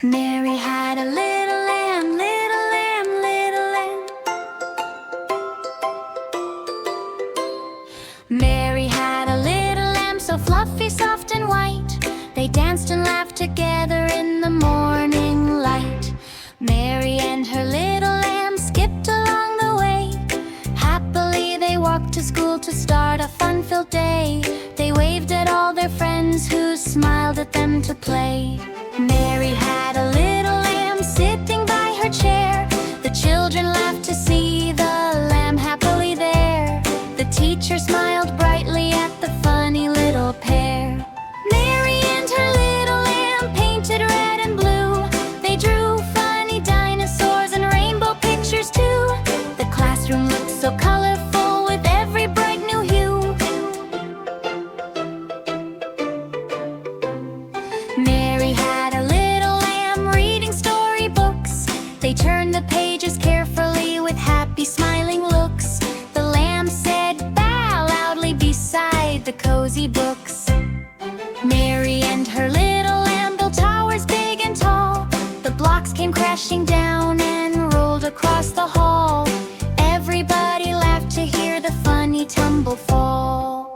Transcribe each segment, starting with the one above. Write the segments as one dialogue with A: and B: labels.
A: Mary had a little lamb, little lamb, little lamb. Mary had a little lamb, so fluffy, soft and white. They danced and laughed together in the morning light. Mary and her little lamb skipped along the way. Happily they walked to school to start a fun-filled day. They waved at all their friends who smiled at them to play. Mary had a little lamb sitting by her chair. The children laughed to see the lamb happily there. The teacher smiled brightly at the funny little pair. Mary and her little lamb painted red and blue. They drew funny dinosaurs and rainbow pictures too. The classroom looked so colorful with every bright new hue. Mary had a little lamb reading storybooks. They turned the pages carefully with happy smiling looks. The lamb said "Baa" loudly beside the cozy books. Mary and her little lamb built towers big and tall. The blocks came crashing down and rolled across the hall. Everybody laughed to hear the funny tumble fall.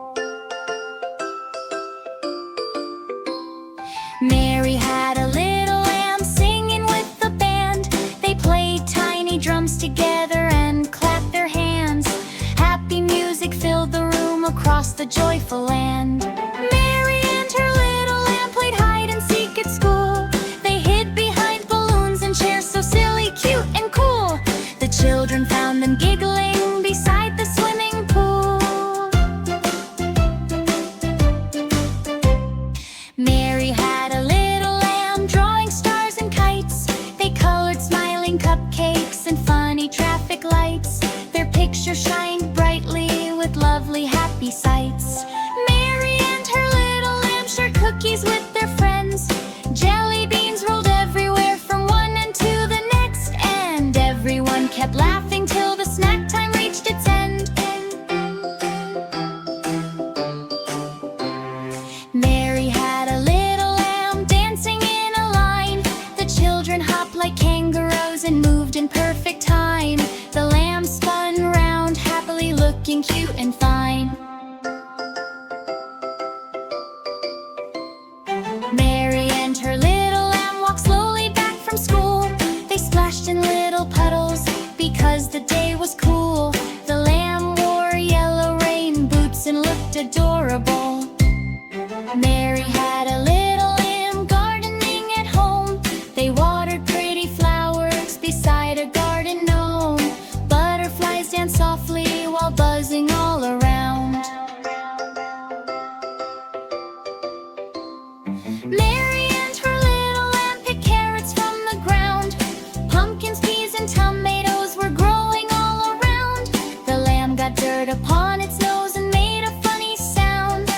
A: Mary had a little lamb singing with the band. They played tiny drums together and clapped their hands. Happy music filled the room across the joyful land. Mary and her little lamb played hide and seek at school. They hid behind balloons and chairs so silly, cute, and cool. The children found them giggling beside the swimming pool. Mary had a little lamb drawing stars and kites. They colored smiling cupcakes and funny traffic lights. Their picture shined brightly with lovely happy sights. Mary and her little lamb shared cookies with their friends. Jelly beans rolled everywhere from one end to the next, and everyone kept laughing till the snack time reached its end. Mary had a little lamb dancing in a line. The children hopped like kangaroos and moved in perfect time. The lamb spun round happily, looking cute and fine. Mary and her little lamb walked slowly back from school. They splashed in little puddles because the day was cool. The lamb wore yellow rain boots and looked adorable. Mary had a little lamb gardening at home. They watered pretty flowers beside a garden gnome. Butterflies danced softly while buzzing all around. Mary and her little lamb picked carrots from the ground. Pumpkins, peas, and tomatoes were growing all around. The lamb got dirt upon its nose and made a funny sound.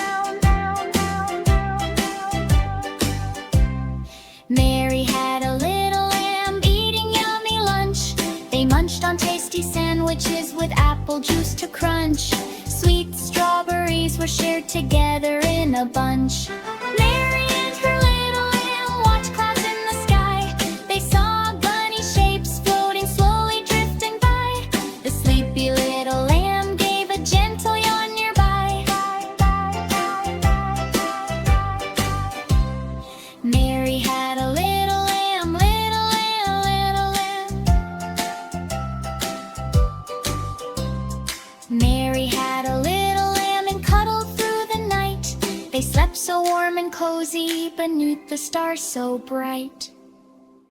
A: Mary had a little lamb eating yummy lunch. They munched on tasty sandwiches with apple juice to crunch. Sweet strawberries were shared together in a bunch. Mary and her little lamb watched clouds in the sky. They saw bunny shapes floating slowly drifting by. The sleepy little lamb gave a gentle yawn nearby. Mary had a little lamb, little lamb, little lamb. Mary had a little lamb and cuddled through the night. They slept so warm and cozy beneath the stars so bright.